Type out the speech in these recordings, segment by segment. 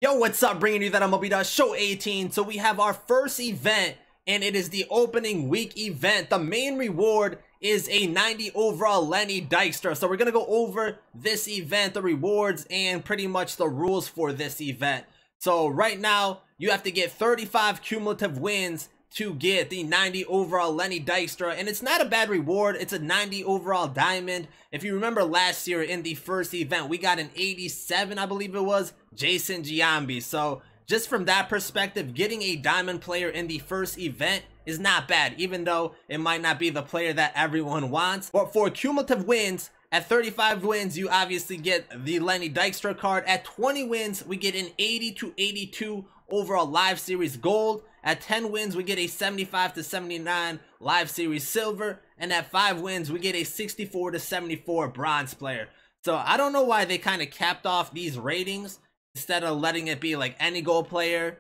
Yo, what's up? Bringing you that MLB Show 18. So we have our first event, and it is the opening week event. The main reward is a 90 overall Lenny Dykstra. So we're going to go over this event, the rewards, and pretty much the rules for this event. So right now, you have to get 35 cumulative wins to get the 90 overall Lenny Dykstra, and it's not a bad reward. It's a 90 overall diamond. If you remember last year in the first event, we got an 87, I believe it was, Jason Giambi. So just from that perspective, getting a diamond player in the first event is not bad, even though it might not be the player that everyone wants. But for cumulative wins, at 35 wins, you obviously get the Lenny Dykstra card. At 20 wins, we get an 80 to 82 overall live series gold. At 10 wins, we get a 75 to 79 live series silver. And at 5 wins, we get a 64 to 74 bronze player. So I don't know why they kind of capped off these ratings instead of letting it be like any gold player.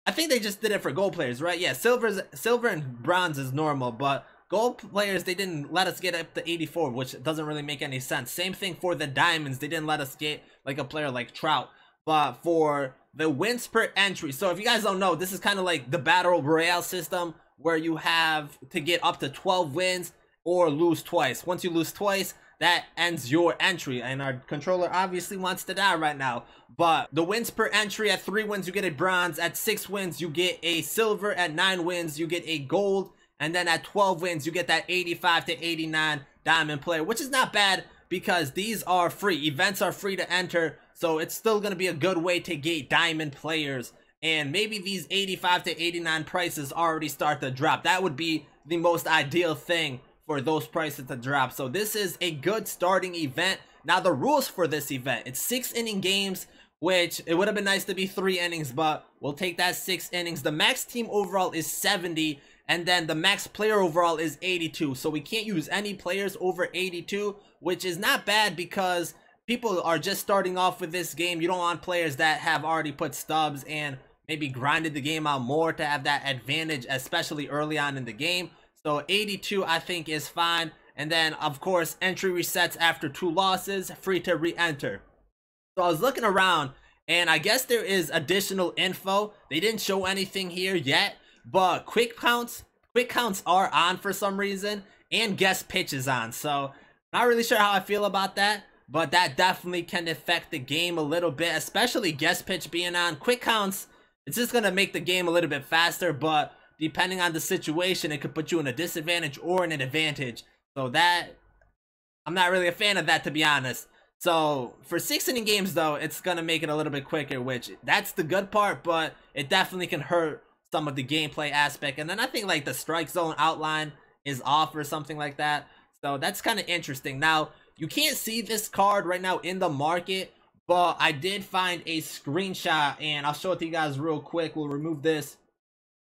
I think they just did it for gold players, right? Yeah, silver and bronze is normal, but gold players, they didn't let us get up to 84, which doesn't really make any sense. Same thing for the diamonds. They didn't let us get like a player like Trout. But for the wins per entry, so if you guys don't know, this is kind of like the battle royale system where you have to get up to 12 wins or lose twice. Once you lose twice, that ends your entry, and our controller obviously wants to die right now. But the wins per entry, at 3 wins you get a bronze, at 6 wins you get a silver, at 9 wins you get a gold, and then at 12 wins you get that 85 to 89 diamond player, which is not bad because these are free. Events are free to enter, so it's still going to be a good way to get diamond players. And maybe these 85 to 89 prices already start to drop. That would be the most ideal thing for those prices to drop. So this is a good starting event. Now the rules for this event, it's 6 inning games, which it would have been nice to be 3 innings, but we'll take that 6 innings. The max team overall is 70, and then the max player overall is 82. So we can't use any players over 82, which is not bad because people are just starting off with this game. You don't want players that have already put stubs and maybe grinded the game out more to have that advantage, especially early on in the game. So 82 I think is fine. And then of course entry resets after 2 losses, free to re-enter. So I was looking around, and I guess there is additional info. They didn't show anything here yet, but quick counts are on for some reason, and guest pitch is on. So not really sure how I feel about that, but that definitely can affect the game a little bit, especially guest pitch being on. Quick counts, it's just gonna make the game a little bit faster, but depending on the situation, it could put you in a disadvantage or in an advantage. So that, I'm not really a fan of that, to be honest. So for 6 inning games though, it's gonna make it a little bit quicker, which that's the good part, but it definitely can hurt some of the gameplay aspect. And then I think like the strike zone outline is off or something like that. So that's kind of interesting. Now, you can't see this card right now in the market, but I did find a screenshot, and I'll show it to you guys real quick. We'll remove this.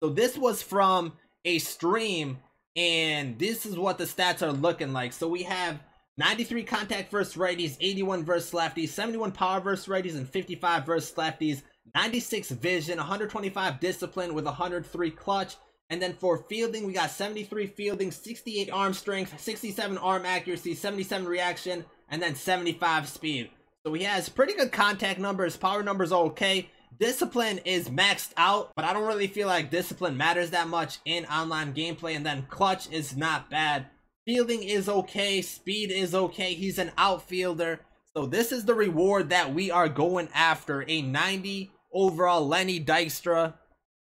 So this was from a stream, and this is what the stats are looking like. So we have 93 contact versus righties, 81 versus lefties, 71 power versus righties, and 55 versus lefties, 96 vision, 125 discipline with 103 clutch. And then for fielding, we got 73 fielding, 68 arm strength, 67 arm accuracy, 77 reaction, and then 75 speed. So he has pretty good contact numbers, power numbers are okay. Discipline is maxed out, but I don't really feel like discipline matters that much in online gameplay. And then clutch is not bad. Fielding is okay. Speed is okay. He's an outfielder. So this is the reward that we are going after. A 90 overall Lenny Dykstra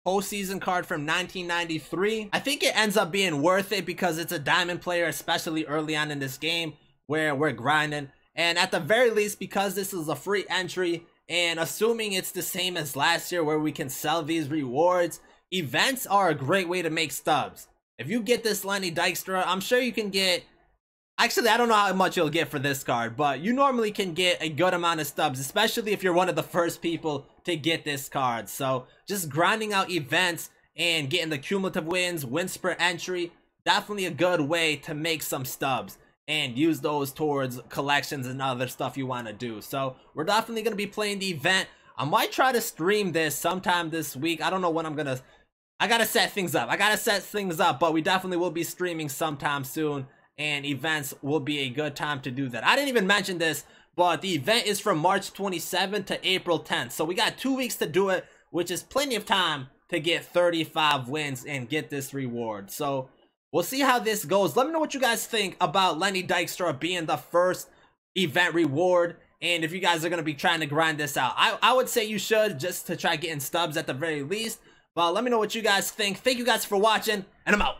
postseason card from 1993. I think it ends up being worth it because it's a diamond player, especially early on in this game where we're grinding. And at the very least, because this is a free entry, and assuming it's the same as last year where we can sell these rewards, events are a great way to make stubs. If you get this Lenny Dykstra, I'm sure you can get, actually I don't know how much you'll get for this card, but you normally can get a good amount of stubs, especially if you're one of the first people to get this card. So just grinding out events and getting the cumulative wins per entry, definitely a good way to make some stubs and use those towards collections and other stuff you want to do. So we're definitely going to be playing the event. I might try to stream this sometime this week. I don't know when I'm gonna, I gotta set things up, but we definitely will be streaming sometime soon, and events will be a good time to do that. I didn't even mention this, but the event is from March 27th to April 10th. So we got 2 weeks to do it, which is plenty of time to get 35 wins and get this reward. So we'll see how this goes. Let me know what you guys think about Lenny Dykstra being the first event reward, and if you guys are going to be trying to grind this out. I would say you should, just to try getting stubs at the very least. But let me know what you guys think. Thank you guys for watching, and I'm out.